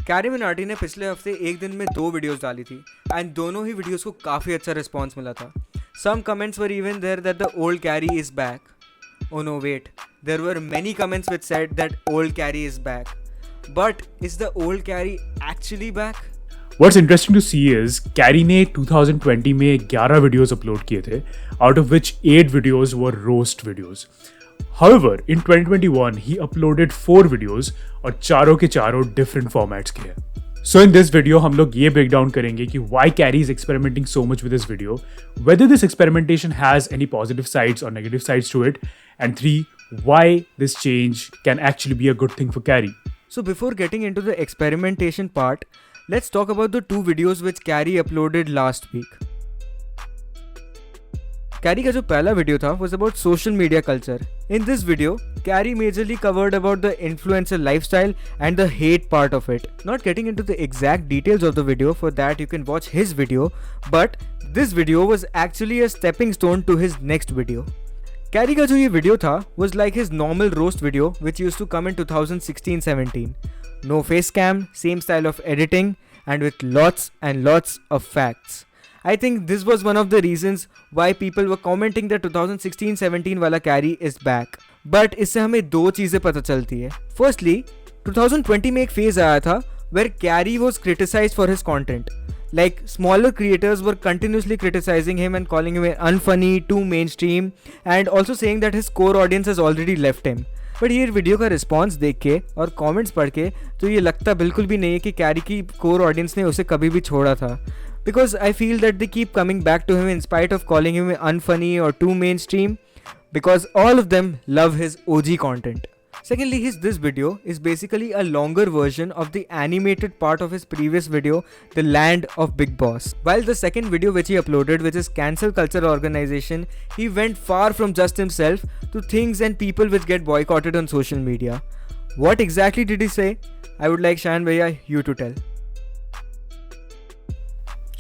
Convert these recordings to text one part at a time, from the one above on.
Carry Minati ने पिछले हफ्ते एक दिन में 2 वीडियोस डाली थी एंड दोनों ही वीडियोस को काफ़ी अच्छा रिस्पॉन्स मिला था. Some comments were even there that the old Carry is back. Oh no, wait. There were many comments which said that old Carrie is back. But is the old Carrie actually back? What's interesting to see is Carrie ने 2020 में 11 videos upload किए थे, out of which 8 videos were roast videos. However, in 2021 he uploaded 4 videos और चारों के चारों different formats के हैं. So in this video हम लोग ये break down करेंगे कि why Carrie is experimenting so much with this video, whether this experimentation has any positive sides or negative sides to it, and 3, why this change can actually be a good thing for Carrie. So before getting into the experimentation part, let's talk about the 2 videos which Carrie uploaded last week. Carry का जो पहला video था was about social media culture. In this video, Carrie majorly covered about the influencer lifestyle and the hate part of it. Not getting into the exact details of the video, for that you can watch his video, but this video was actually a stepping stone to his next video. Carry का जो ये video था was like his normal roast video which used to come in 2016-17. No face cam, same style of editing and with lots and lots of facts. I think this was one of the reasons why people were commenting that 2016-17 वाला carry is back. But इससे हमें 2 चीज़ें पता चलती है. Firstly, 2020 में एक phase आया था where Carrie was criticized for his content. Like smaller creators were continuously criticizing him and calling him unfunny, too mainstream, and also saying that his core audience has already left him. But ये video का response देख के और comments पढ़ के तो ये लगता बिल्कुल भी नहीं है कि कैरी की कोर ऑडियंस ने उसे कभी भी छोड़ा था. Because I feel that they keep coming back to him in spite of calling him unfunny or too mainstream, because all of them love his OG content. Secondly, this video is basically a longer version of the animated part of his previous video, The Land of Big Boss. While the second video which he uploaded, which is Cancel Culture Organization, he went far from just himself to things and people which get boycotted on social media. What exactly did he say? I would like Shan Bhaiya, you to tell.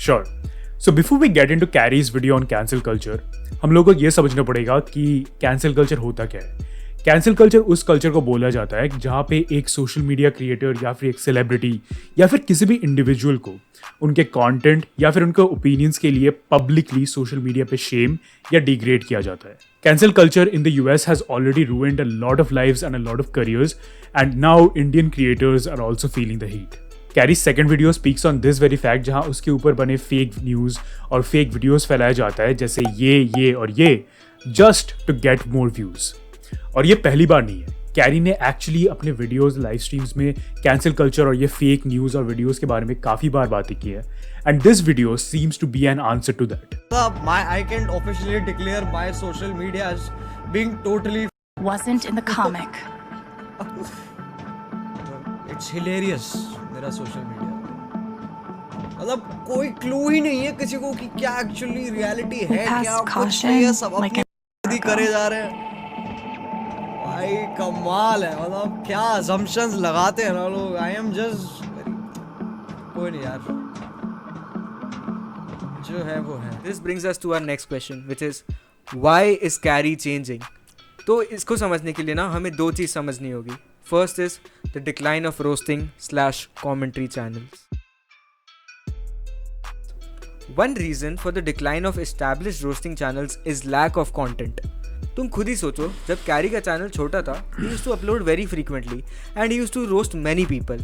Sure. So before we get into Carrie's video on cancel culture, हम लोगों को ये समझना पड़ेगा कि cancel culture होता क्या है. कैंसिल कल्चर उस कल्चर को बोला जाता है जहाँ पे एक सोशल मीडिया क्रिएटर या फिर एक सेलिब्रिटी या फिर किसी भी इंडिविजुअल को उनके कंटेंट या फिर उनके ओपिनियंस के लिए पब्लिकली सोशल मीडिया पे शेम या डिग्रेड किया जाता है. Cancel culture in the US has already ruined a lot of lives and a lot of careers and now Indian creators are also feeling the heat. Carry's second video speaks on this very fact, जहाँ उसके ऊपर बने fake news और fake videos फैलाया जाता है जैसे ये और ये just to get more views. और ये पहली बार नहीं है. कैरी ने एक्चुअली अपने वीडियोस लाइव स्ट्रीम्स में कैंसिल कल्चर और ये फेक न्यूज़ और वीडियोस के बारे में काफ़ी बार बातें की है. And this video seems to be an answer to that. I can officially declare my social media as being totally wasn't in the comic. It's hilarious. मेरा सोशल मीडिया मतलब कोई क्लू ही नहीं है किसी को कि क्या एक्चुअली रियलिटी है, क्या कुछ नहीं है, सब अपनी करे जा रहे हैं. भाई कमाल है, मतलब क्या assumptions लगाते हैं ना लोग. आई एम जस्ट कोई नहीं यार, जो है वो है. This brings us to our next question, which is why is Carrie changing? तो इसको समझने के लिए ना हमें 2 चीज़ समझनी होगी. First is the decline of roasting/commentary channels. One reason for the decline of established roasting channels is lack of content. तुम खुद ही सोचो, जब कैरी का चैनल छोटा था, he used to upload very frequently and he used to roast many people.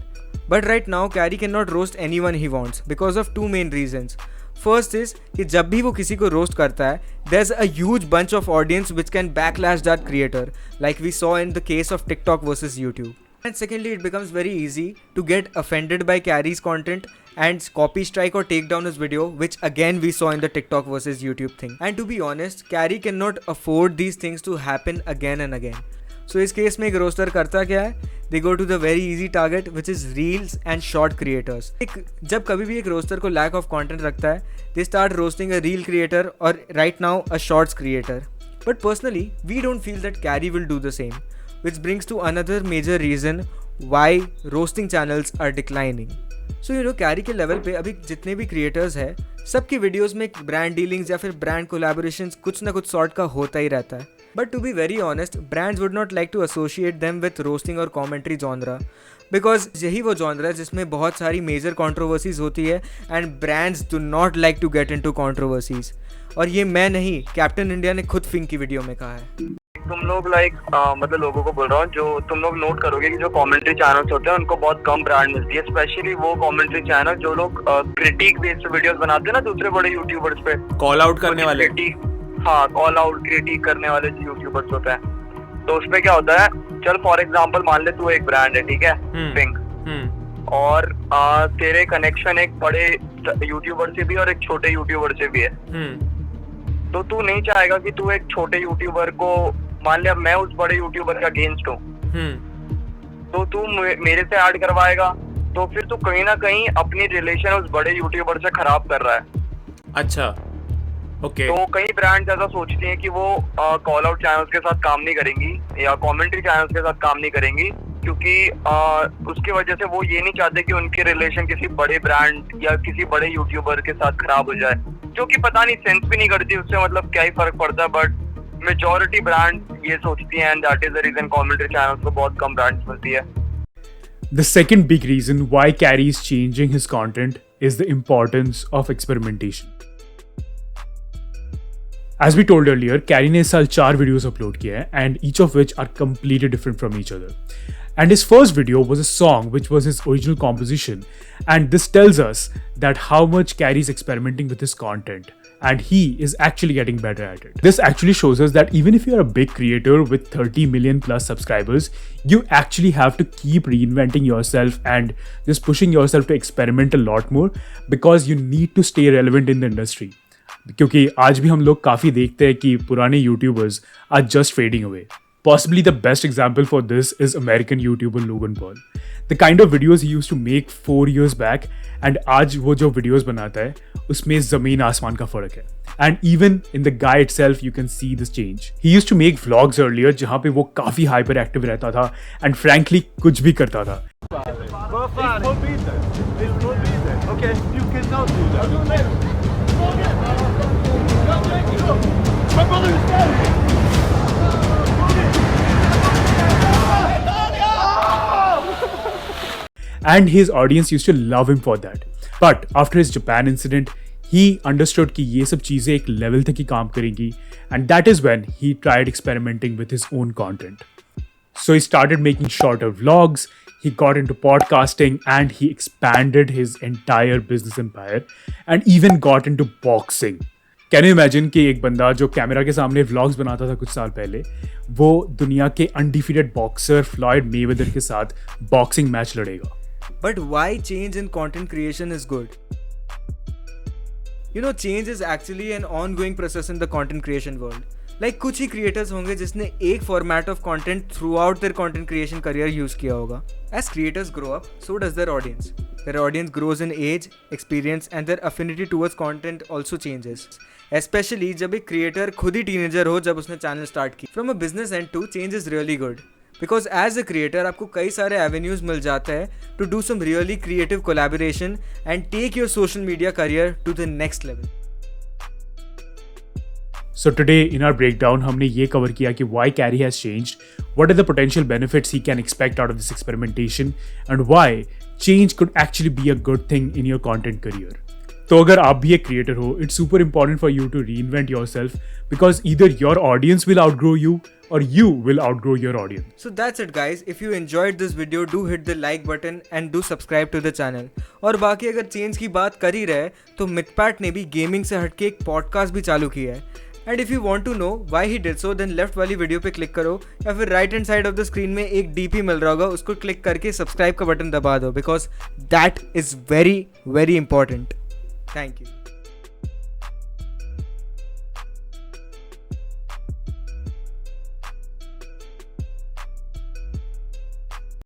But right now, Carrie cannot roast anyone he wants because of 2 main reasons. First is कि जब भी वो किसी को रोस्ट करता है, there's a huge bunch of audience which can backlash that creator, like we saw in the case of TikTok versus YouTube. And secondly, it becomes very easy to get offended by Carrie's content and copy strike or take down his video, which again we saw in the TikTok versus YouTube thing. And to be honest, Carrie cannot afford these things to happen again and again. So इस case में एक roster करता क्या है? They go to the very easy target, which is reels and short creators. जब कभी भी एक रोस्टर को lack of content रखता है, they start roasting a reel creator or right now a shorts creator. But personally, we don't feel that Carrie will do the same, which brings to another major reason why roasting channels are declining. So you know, Carrie के level पे अभी जितने भी creators हैं, सबकी videos में brand dealings या फिर ब्रांड कोलैबोरेशंस कुछ ना कुछ सॉर्ट का होता ही रहता है. But to be very honest, brands would not like to associate them with roasting or commentary genre. Because यही वो genre है जिसमें बहुत सारी major controversies होती है and brands do not like to get into controversies. और ये मैं नहीं, कैप्टन इंडिया ने खुद फिंग की वीडियो में कहा है. तुम लोग मतलब लोगों को बोल रहा हूँ, जो तुम लोग नोट करोगे कि जो कमेंट्री चैनल्स होते हैं उनको बहुत कम ब्रांड मिलती है, स्पेशली वो कमेंट्री चैनल जो लोग क्रिटिक बेस्ड वीडियोस बनाते हैं ना दूसरे बड़े यूट्यूबर्स पे, कॉल आउट करने वाले. हाँ, कॉल आउट क्रिटिक करने वाले जो यूट्यूबर्स होते हैं. तो उसपे क्या होता है, चल फॉर एग्जाम्पल मान ले तू एक ब्रांड है, ठीक है, पिंक, और तेरे कनेक्शन एक बड़े यूट्यूबर से भी और एक छोटे यूट्यूबर से भी है. तो तू नहीं चाहेगा कि तू एक छोटे यूट्यूबर को, मान लिया मैं उस बड़े यूट्यूबर का अगेंस्ट हूँ, तो तू मेरे से ऐड करवाएगा, तो फिर तू कहीं ना कहीं अपनी रिलेशन उस बड़े यूट्यूबर से खराब कर रहा है. अच्छा, ओके. तो कई ब्रांड्स ऐसा सोचती हैं कि वो कॉल आउट चैनल्स के साथ काम नहीं करेंगी या कमेंट्री चैनल्स के साथ काम नहीं करेंगी, क्योंकि उसकी वजह से वो ये नहीं चाहते कि उनके रिलेशन किसी बड़े ब्रांड या किसी बड़े यूट्यूबर के साथ खराब हो जाए, जो कि पता नहीं सेंस भी नहीं करती, उससे मतलब क्या ही फर्क पड़ता है. बट मेजॉरिटी ब्रांड ये सोचती हैं, and that is the reason commentary channels को बहुत कम ब्रांड्स मिलती है. The second big reason why Carrie is changing his content is the importance of experimentation. As we told earlier, Carrie ने इस साल 4 videos upload किए हैं, and each of which are completely different from each other. And his first video was a song which was his original composition, and this tells us that how much Carrie is experimenting with his content, and he is actually getting better at it. This actually shows us that even if you are a big creator with 30 million plus subscribers, you actually have to keep reinventing yourself and just pushing yourself to experiment a lot more, because you need to stay relevant in the industry. क्योंकि आज भी हम लोग काफ़ी देखते हैं कि पुराने YouTubers are just fading away. Possibly the best example for this is American YouTuber Logan Paul. The kind of videos he used to make 4 years back, and आज वो जो videos बनाता है उसमें ज़मीन आसमान का फ़र्क है. And even in the guy itself you can see this change. He used to make vlogs earlier जहाँ पे वो काफ़ी hyperactive रहता था and frankly कुछ भी करता था. Okay, you cannot do that. I'll do it later. My brother is dead. And his audience used to love him for that. But after his Japan incident, he understood कि ये सब चीज़ें एक level तक ही काम करेंगी, and that is when he tried experimenting with his own content. So he started making shorter vlogs, he got into podcasting, and he expanded his entire business empire, and even got into boxing. Can you imagine कि एक बंदा जो camera के सामने vlogs बनाता था कुछ साल पहले, वो दुनिया के अनडिफीटेड बॉक्सर फ्लॉयड मेवेदर के साथ बॉक्सिंग मैच लड़ेगा. But why change in content creation is good? You know, change is actually an ongoing process in the content creation world. Like कुछ ही creators होंगे जिसने एक format of content throughout their content creation career use किया होगा. As creators grow up, so does their audience. Their audience grows in age, experience, and their affinity towards content also changes. Especially जब एक creator खुद ही teenager हो जब उसने channel start की. From a business end too, change is really good. Because as a creator आपको कई सारे avenues मिल जाते हैं to do some really creative collaboration and take your social media career to the next level. So today in our breakdown हमने ये cover किया कि why Carrie has changed, what are the potential benefits he can expect out of this experimentation, and why change could actually be a good thing in your content career. तो अगर आप भी एक creator हो, it's super important for you to reinvent yourself, because either your audience will outgrow you or you will outgrow your audience. So that's it guys. If you enjoyed this video, do hit the like button and do subscribe to the channel. और बाकी अगर change की बात कर ही रहे तो मिथपैट ने भी गेमिंग से हटके एक पॉडकास्ट भी चालू किया है. And if you want to know why he did so, then left वाली वीडियो पे क्लिक करो या फिर right hand side of the screen में एक डीपी मिल रहा होगा, उसको क्लिक करके सब्सक्राइब का बटन दबा दो, because that is very very important. Thank you.